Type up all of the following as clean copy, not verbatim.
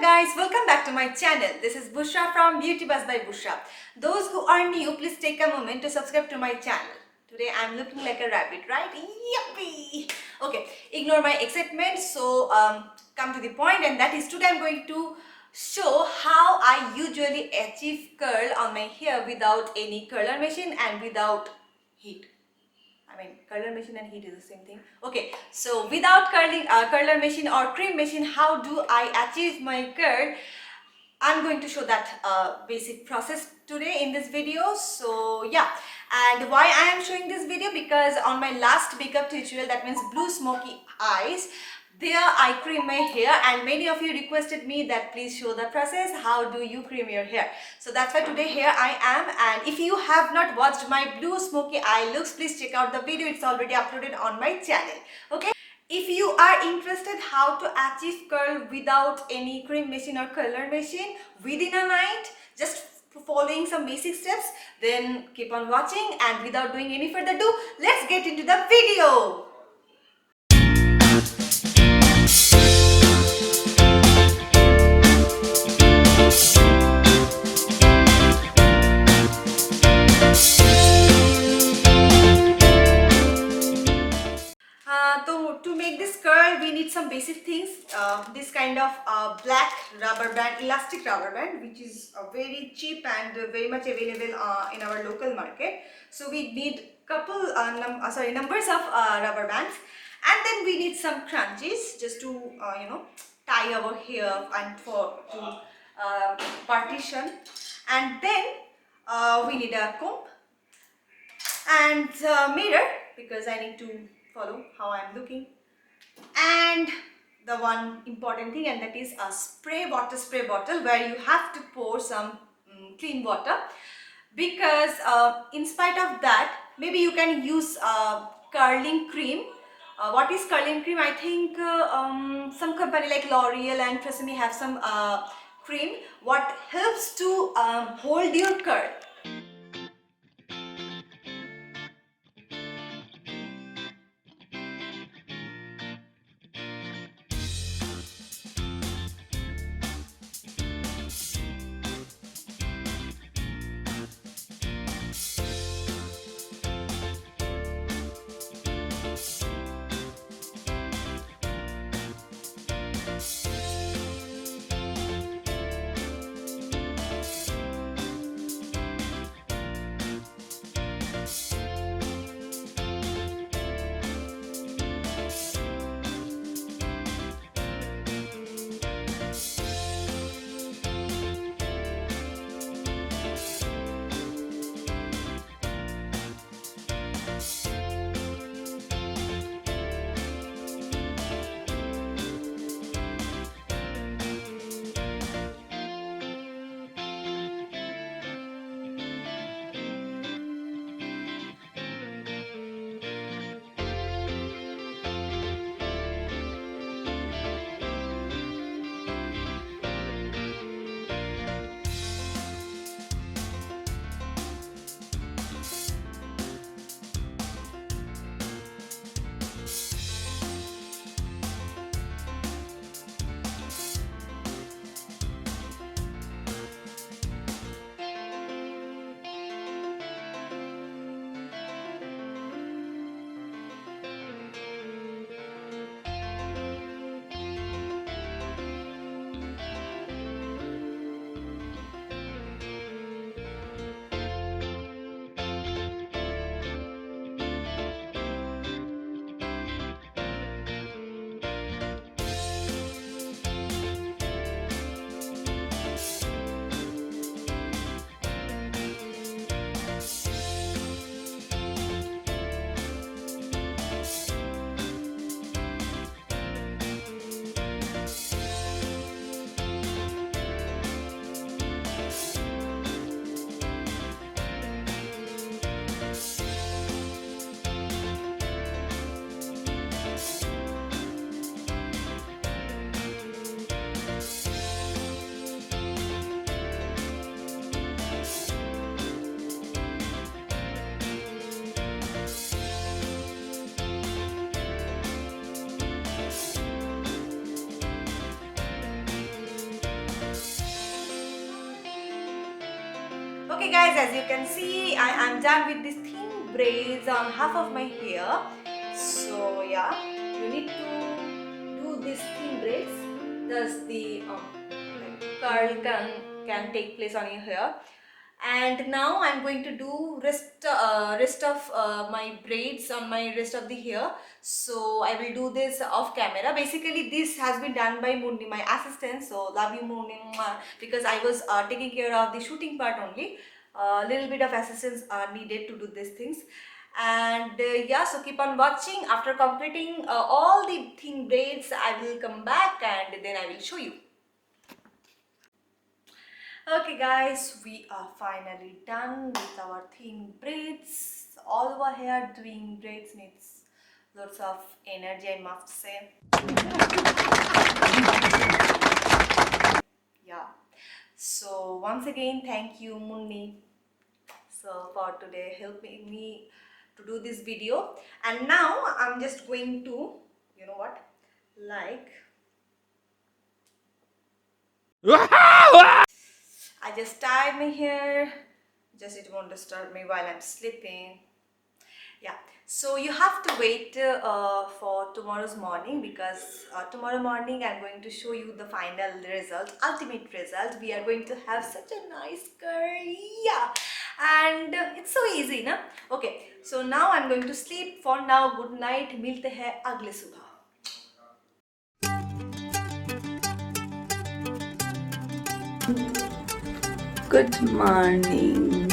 guys, welcome back to my channel. This is Bushra from Beauty Buzz by Bushra. Those who are new, please take a moment to subscribe to my channel. Today I'm looking like a rabbit, right? Yuppie! Okay, ignore my excitement. So come to the point, and that is today I'm going to show how I usually achieve curl on my hair without any curler machine and without heat. Curler machine and heat is the same thing. Okay, so without curler machine or cream machine, how do I achieve my curl? I'm going to show that basic process today in this video. So yeah, and why I am showing this video, because on my last makeup tutorial, that means blue smoky eyes, there I cream my hair, and many of you requested me that please show the process, how do you cream your hair. So that's why today here I am. And if you have not watched my blue smoky eye looks, please check out the video. It's already uploaded on my channel. Okay, if you are interested how to achieve curl without any cream machine or curler machine within a night, just following some basic steps, then keep on watching. And without doing any further ado, let's get into the video. To make this curl, we need some basic things. This kind of black rubber band, elastic rubber band, which is very cheap and very much available in our local market. So we need numbers of rubber bands, and then we need some crunchies just to tie our hair and to partition. And then we need a comb and mirror, because I need to follow how I am looking, and the one important thing, and that is a water spray bottle where you have to pour some clean water, because in spite of that, maybe you can use curling cream. What is curling cream? I think some company like L'Oreal and Tresemme have some cream what helps to hold your curl. Okay guys, as you can see, I am done with these thin braids on half of my hair. So yeah, you need to do these thin braids, thus the curl can take place on your hair. And now I'm going to do rest of my braids on my rest of the hair. So I will do this off camera. Basically this has been done by Mundi, my assistant. So love you Mundi, because I was taking care of the shooting part only. A little bit of assistance are needed to do these things. And yeah, so keep on watching. After completing all the thin braids, I will come back and then I will show you. Okay guys, we are finally done with our thin braids. All over here doing braids needs lots of energy, I must say. Yeah. So once again, thank you Munni for today helping me to do this video. And now I'm just going to, you know what, like I just tied my hair, just it won't disturb me while I'm sleeping. Yeah, so you have to wait for tomorrow's morning, because tomorrow morning I'm going to show you the final result, ultimate result. We are going to have such a nice curl, yeah, and it's so easy, na? Okay, so now I'm going to sleep. For now, good night. मिलते हैं अगले सुबह. Good morning.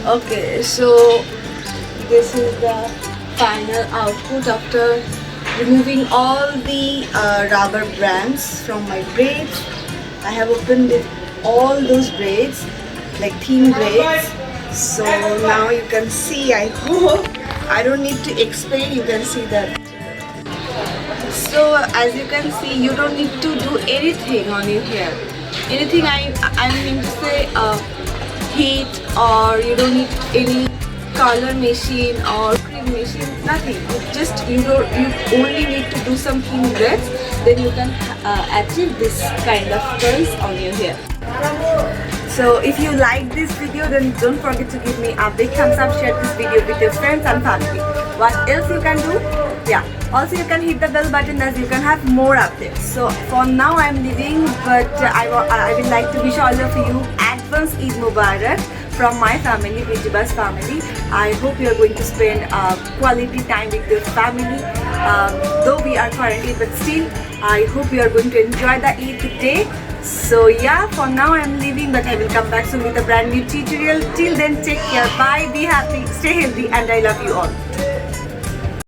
Okay, so this is the final output after removing all the rubber bands from my braids. I have opened all those braids, like thin braids. So now you can see, I hope I don't need to explain, you can see that. So as you can see, you don't need to do anything on your hair. Anything I mean to say heat, or you don't need any color machine or cream machine, nothing. You only need to do some thin braids, then you can achieve this kind of curls on your hair. So if you like this video, then don't forget to give me a big thumbs up, share this video with your friends and family. What else you can do? Yeah, also you can hit the bell button as you can have more updates. So for now I'm leaving, but I would like to wish all of you advance Eid Mubarak from my family, Beauty's family. I hope you are going to spend quality time with your family. Though we are quarantined, but still I hope you are going to enjoy the Eid day. So yeah, for now I'm leaving, but I will come back soon with a brand new tutorial. Till then, take care, bye, be happy, stay healthy, and I love you all.